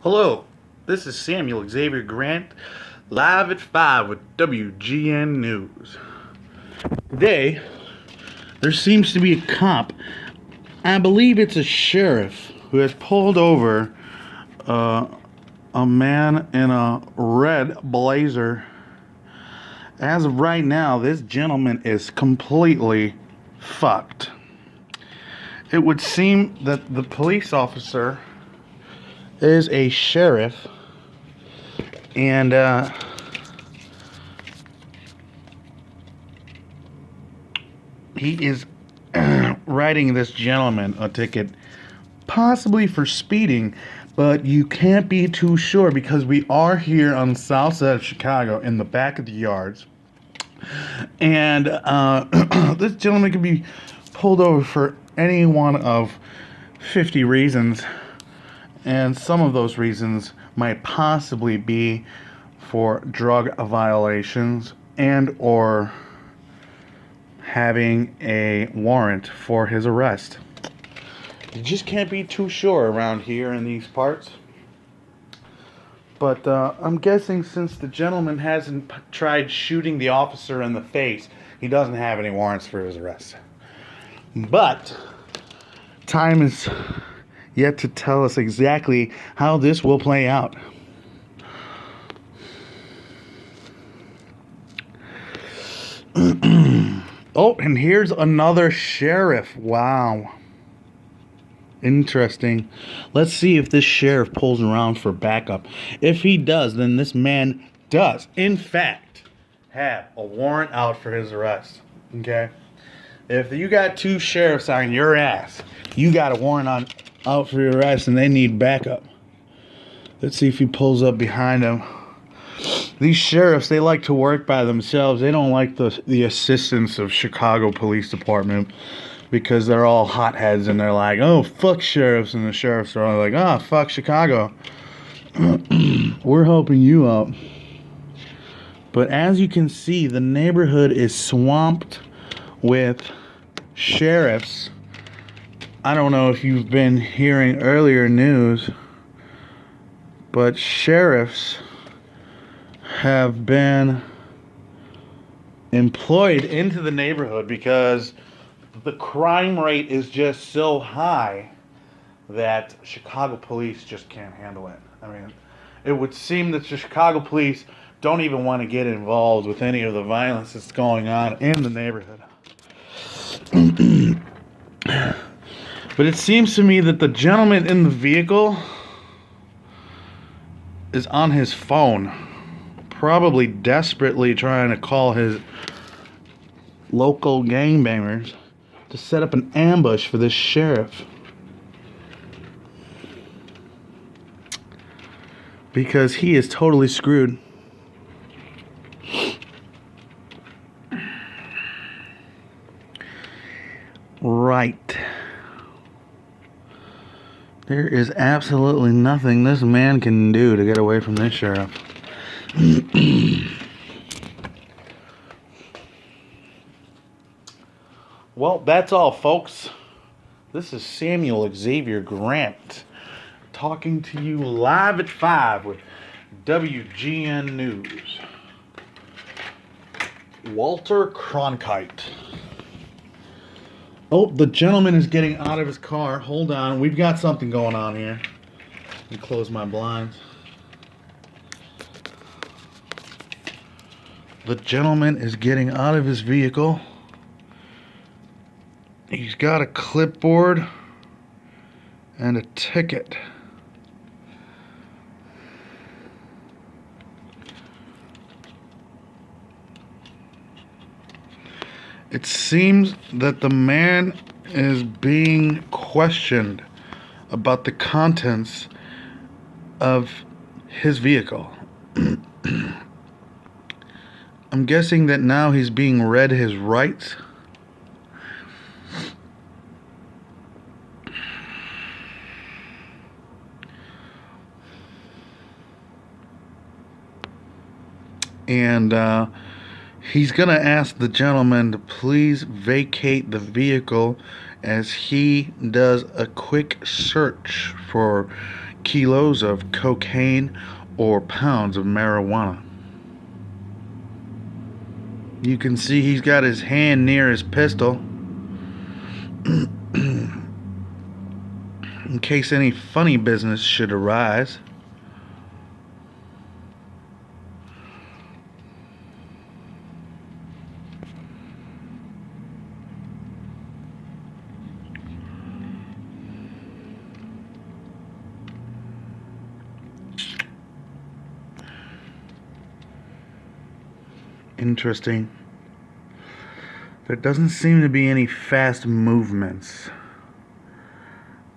Hello, this is Samuel Xavier Grant, live at 5 with WGN News. Today, there seems to be a cop, I believe it's a sheriff, who has pulled over a man in a red blazer. As of right now, this gentleman is completely fucked. It would seem that the police officer is a sheriff, and he is writing this gentleman a ticket, possibly for speeding, but you can't be too sure because we are here on the south side of Chicago in the back of the yards. And this gentleman could be pulled over for any one of 50 reasons. And some of those reasons might possibly be for drug violations and or having a warrant for his arrest. You just can't be too sure around here in these parts. But I'm guessing since the gentleman hasn't tried shooting the officer in the face, he doesn't have any warrants for his arrest. But time is yet to tell us exactly how this will play out. Oh, and here's another sheriff. Wow. Interesting. Let's see if this sheriff pulls around for backup. If he does, then this man does, in fact, have a warrant out for his arrest. Okay? If you got two sheriffs on your ass, you got a warrant out for your arrest and they need backup. Let's see if he pulls up behind him. These sheriffs, they like to work by themselves. They don't like the assistance of Chicago Police Department because they're all hotheads and they're like, oh, fuck sheriffs. And the sheriffs are all like, oh, fuck Chicago. We're helping you out. But as you can see, the neighborhood is swamped with sheriffs. I don't know if you've been hearing earlier news, but sheriffs have been employed into the neighborhood because the crime rate is just so high that Chicago police just can't handle it. I mean, it would seem that the Chicago police don't even want to get involved with any of the violence that's going on in the neighborhood. But it seems to me that the gentleman in the vehicle is on his phone, probably desperately trying to call his local gangbangers to set up an ambush for this sheriff. Because he is totally screwed. Right. There is absolutely nothing this man can do to get away from this sheriff. Well, that's all, folks. This is Samuel Xavier Grant talking to you live at 5 with WGN News. Walter Cronkite. Oh, the gentleman is getting out of his car. Hold on. We've got something going on here. Let me close my blinds. The gentleman is getting out of his vehicle. He's got a clipboard and a ticket. It seems that the man is being questioned about the contents of his vehicle. I'm guessing that now he's being read his rights. And He's going to ask the gentleman to please vacate the vehicle as he does a quick search for kilos of cocaine or pounds of marijuana. You can see he's got his hand near his pistol in case any funny business should arise. Interesting. There doesn't seem to be any fast movements.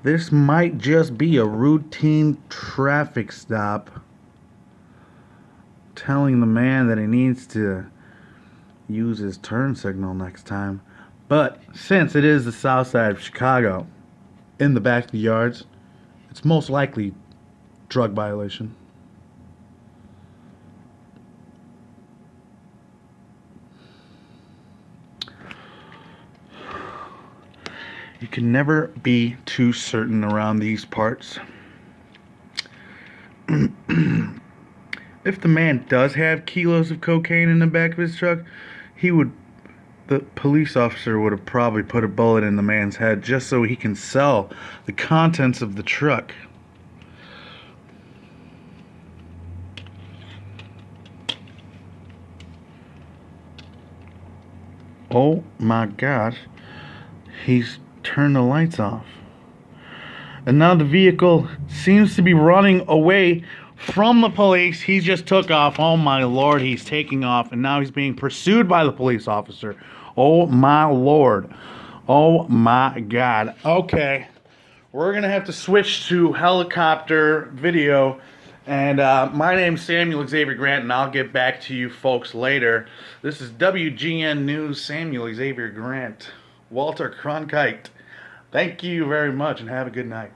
This might just be a routine traffic stop telling the man that he needs to use his turn signal next time. But since it is the south side of Chicago, in the backyards, it's most likely drug violation. You can never be too certain around these parts. If the man does have kilos of cocaine in the back of his truck, the police officer would have probably put a bullet in the man's head just so he can sell the contents of the truck. Oh my gosh, he's turned the lights off. And now the vehicle seems to be running away from the police. He just took off. Oh my lord, he's taking off. And now he's being pursued by the police officer. Oh my lord. Oh my god. Okay. We're going to have to switch to helicopter video. And my name's Samuel Xavier Grandt, and I'll get back to you folks later. This is WGN News, Samuel Xavier Grandt, Walter Cronkite. Thank you very much, and have a good night.